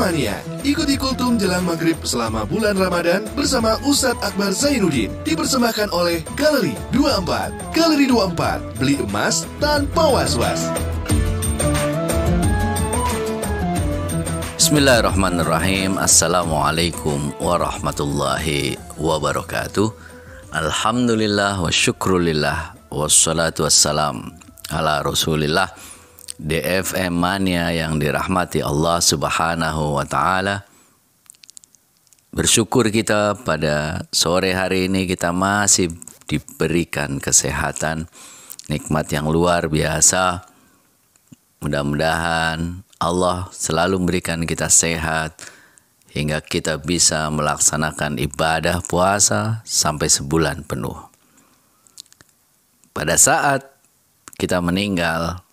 Mania. Ikuti kultum jelang maghrib selama bulan Ramadan bersama Ustadz Akbar Zainuddin. Dipersembahkan oleh Galeri 24. Galeri 24, beli emas tanpa was-was. Bismillahirrahmanirrahim. Assalamualaikum warahmatullahi wabarakatuh. Alhamdulillah wa syukrulillah. Wassalatu wassalam ala rasulillah. DFM Mania yang dirahmati Allah subhanahu wa ta'ala. Bersyukur kita pada sore hari ini kita masih diberikan kesehatan, nikmat yang luar biasa. Mudah-mudahan Allah selalu memberikan kita sehat hingga kita bisa melaksanakan ibadah puasa sampai sebulan penuh. Pada saat kita meninggal,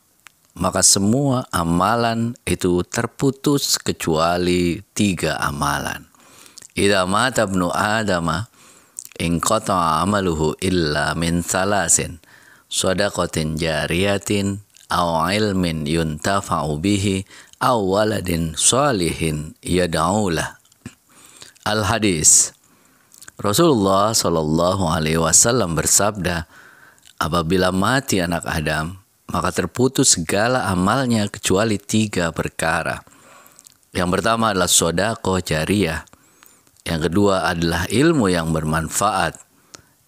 maka semua amalan itu terputus kecuali 3 amalan. Idza mata ibnu adama inqata'a amaluhu illa min salasin, shadaqatin jariyatin aw ilmin yuntafa'u bihi aw waladin shalihin yad'u lah. Al-hadis. Rasulullah sallallahu alaihi wasallam bersabda, apabila mati anak Adam, maka terputus segala amalnya kecuali 3 perkara. Yang pertama adalah shadaqah jariyah. Yang kedua adalah ilmu yang bermanfaat.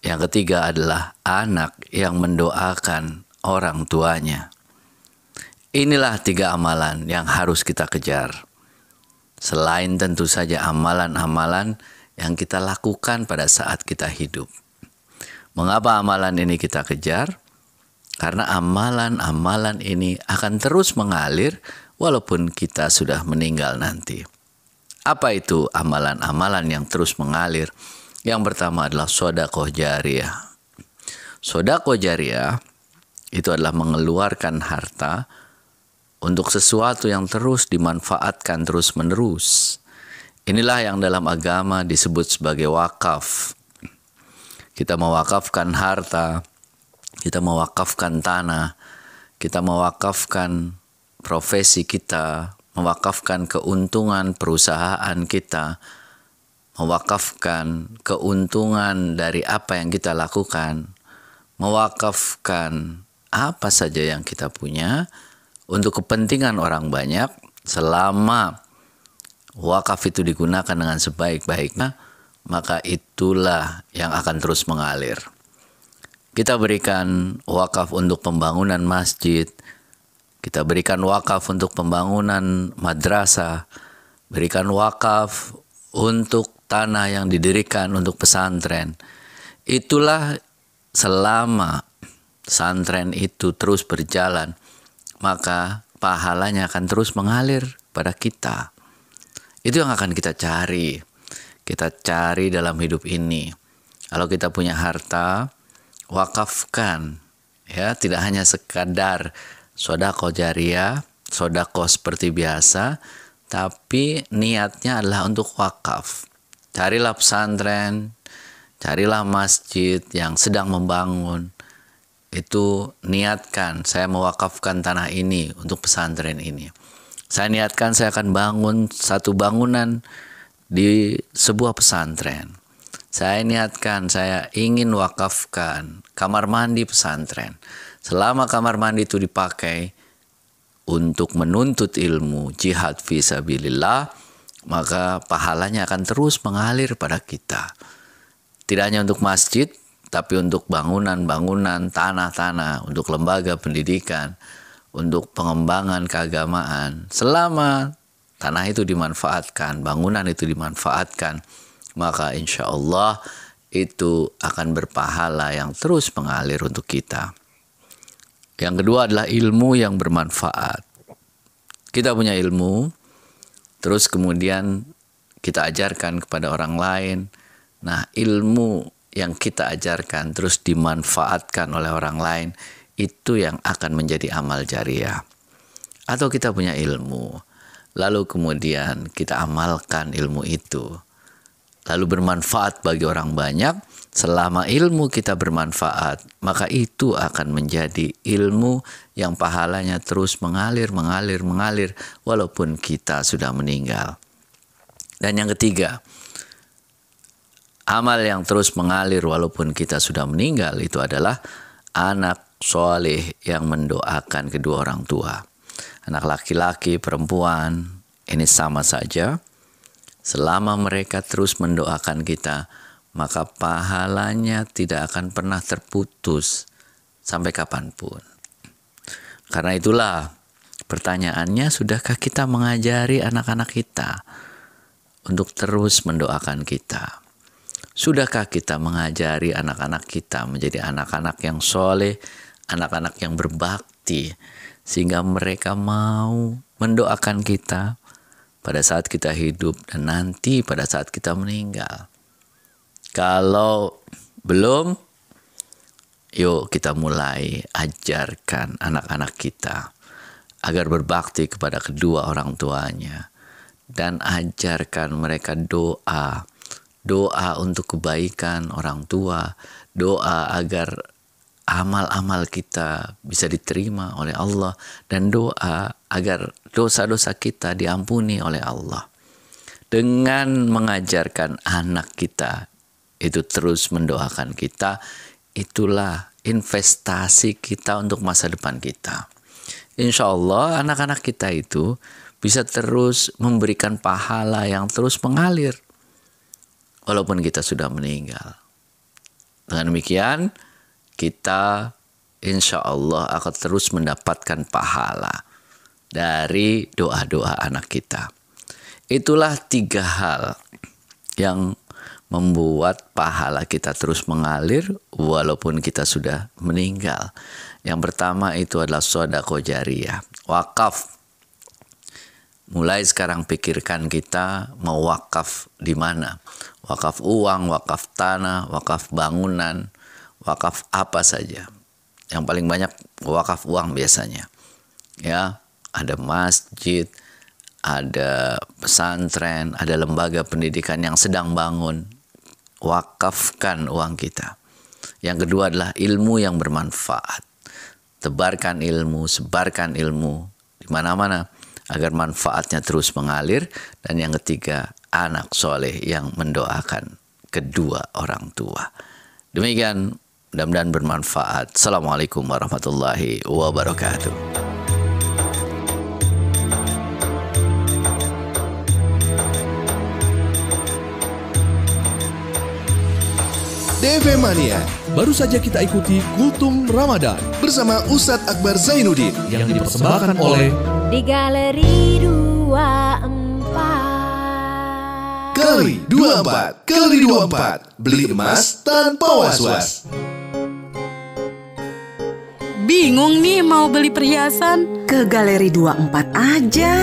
Yang ketiga adalah anak yang mendoakan orang tuanya. Inilah 3 amalan yang harus kita kejar. Selain tentu saja amalan-amalan yang kita lakukan pada saat kita hidup. Mengapa amalan ini kita kejar? Karena amalan-amalan ini akan terus mengalir walaupun kita sudah meninggal nanti. Apa itu amalan-amalan yang terus mengalir? Yang pertama adalah shadaqah jariyah. Shadaqah jariyah itu adalah mengeluarkan harta untuk sesuatu yang terus dimanfaatkan terus-menerus. Inilah yang dalam agama disebut sebagai wakaf. Kita mewakafkan harta, kita mewakafkan tanah, kita mewakafkan profesi kita, mewakafkan keuntungan perusahaan kita, mewakafkan keuntungan dari apa yang kita lakukan, mewakafkan apa saja yang kita punya untuk kepentingan orang banyak selama wakaf itu digunakan dengan sebaik-baiknya, maka itulah yang akan terus mengalir. Kita berikan wakaf untuk pembangunan masjid, kita berikan wakaf untuk pembangunan madrasah, berikan wakaf untuk tanah yang didirikan untuk pesantren. Itulah selama pesantren itu terus berjalan, maka pahalanya akan terus mengalir pada kita. Itu yang akan kita cari. Kita cari dalam hidup ini. Kalau kita punya harta, wakafkan, ya, tidak hanya sekadar shadaqah jariyah, shadaqah seperti biasa, tapi niatnya adalah untuk wakaf. Carilah pesantren, carilah masjid yang sedang membangun. Itu niatkan, saya mewakafkan tanah ini untuk pesantren ini. Saya niatkan saya akan bangun satu bangunan di sebuah pesantren. Saya niatkan, saya ingin wakafkan kamar mandi pesantren. Selama kamar mandi itu dipakai untuk menuntut ilmu, jihad fisabilillah, maka pahalanya akan terus mengalir pada kita. Tidak hanya untuk masjid, tapi untuk bangunan-bangunan, tanah-tanah, untuk lembaga pendidikan, untuk pengembangan keagamaan. Selama tanah itu dimanfaatkan, bangunan itu dimanfaatkan, maka insya Allah itu akan berpahala yang terus mengalir untuk kita. Yang kedua adalah ilmu yang bermanfaat. Kita punya ilmu, terus kemudian kita ajarkan kepada orang lain. Nah, ilmu yang kita ajarkan terus dimanfaatkan oleh orang lain, itu yang akan menjadi amal jariyah. Atau kita punya ilmu, lalu kemudian kita amalkan ilmu itu, lalu bermanfaat bagi orang banyak. Selama ilmu kita bermanfaat, maka itu akan menjadi ilmu yang pahalanya terus mengalir walaupun kita sudah meninggal. Dan yang ketiga, amal yang terus mengalir walaupun kita sudah meninggal itu adalah anak soleh yang mendoakan kedua orang tua. Anak laki-laki, perempuan, ini sama saja. Selama mereka terus mendoakan kita, maka pahalanya tidak akan pernah terputus sampai kapanpun. Karena itulah pertanyaannya, sudahkah kita mengajari anak-anak kita untuk terus mendoakan kita? Sudahkah kita mengajari anak-anak kita menjadi anak-anak yang soleh, anak-anak yang berbakti, sehingga mereka mau mendoakan kita pada saat kita hidup dan nanti pada saat kita meninggal? Kalau belum, yuk kita mulai ajarkan anak-anak kita agar berbakti kepada kedua orang tuanya, dan ajarkan mereka doa untuk kebaikan orang tua, doa agar amal-amal kita bisa diterima oleh Allah, dan doa agar dosa-dosa kita diampuni oleh Allah. Dengan mengajarkan anak kita itu terus mendoakan kita, itulah investasi kita untuk masa depan kita. Insya Allah anak-anak kita itu bisa terus memberikan pahala yang terus mengalir walaupun kita sudah meninggal. Dengan demikian, kita insya Allah akan terus mendapatkan pahala dari doa-doa anak kita. Itulah 3 hal yang membuat pahala kita terus mengalir walaupun kita sudah meninggal. Yang pertama itu adalah sedekah jariyah, wakaf. Mulai sekarang pikirkan kita mau wakaf di mana. Wakaf uang, wakaf tanah, wakaf bangunan, wakaf apa saja. Yang paling banyak wakaf uang biasanya. Ya, ada masjid, ada pesantren, ada lembaga pendidikan yang sedang bangun. Wakafkan uang kita. Yang kedua adalah ilmu yang bermanfaat. Tebarkan ilmu, sebarkan ilmu di mana-mana agar manfaatnya terus mengalir. Dan yang ketiga, anak soleh yang mendoakan kedua orang tua. Demikian, mudah-mudahan bermanfaat. Assalamualaikum warahmatullahi wabarakatuh. DV Mania. Baru saja kita ikuti Kultum Ramadan Bersama Ustadz Akbar Zainuddin yang dipersembahkan oleh di Galeri 24. Galeri 24. Galeri 24. Beli emas tanpa was-was. Bingung nih mau beli perhiasan. Ke Galeri 24 aja.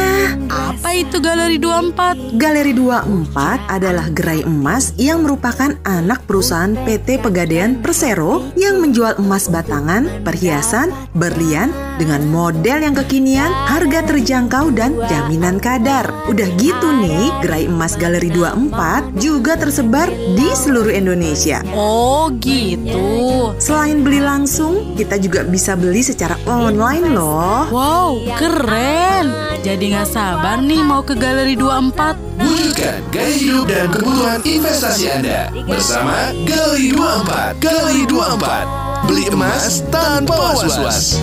Apa itu Galeri 24? Galeri 24 adalah gerai emas yang merupakan anak perusahaan PT Pegadaian Persero yang menjual emas batangan, perhiasan, berlian dengan model yang kekinian, harga terjangkau dan jaminan kadar. Udah gitu nih, gerai emas Galeri 24 juga tersebar di seluruh Indonesia. Oh gitu. Selain beli langsung, kita juga bisa beli secara online loh. Wow, keren. Jadi gak sabar nih mau ke Galeri 24. Wujudkan gaya hidup dan kebutuhan investasi Anda bersama Galeri 24. Galeri 24. Beli emas tanpa was-was.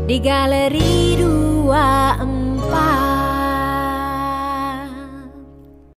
Di Galeri 24.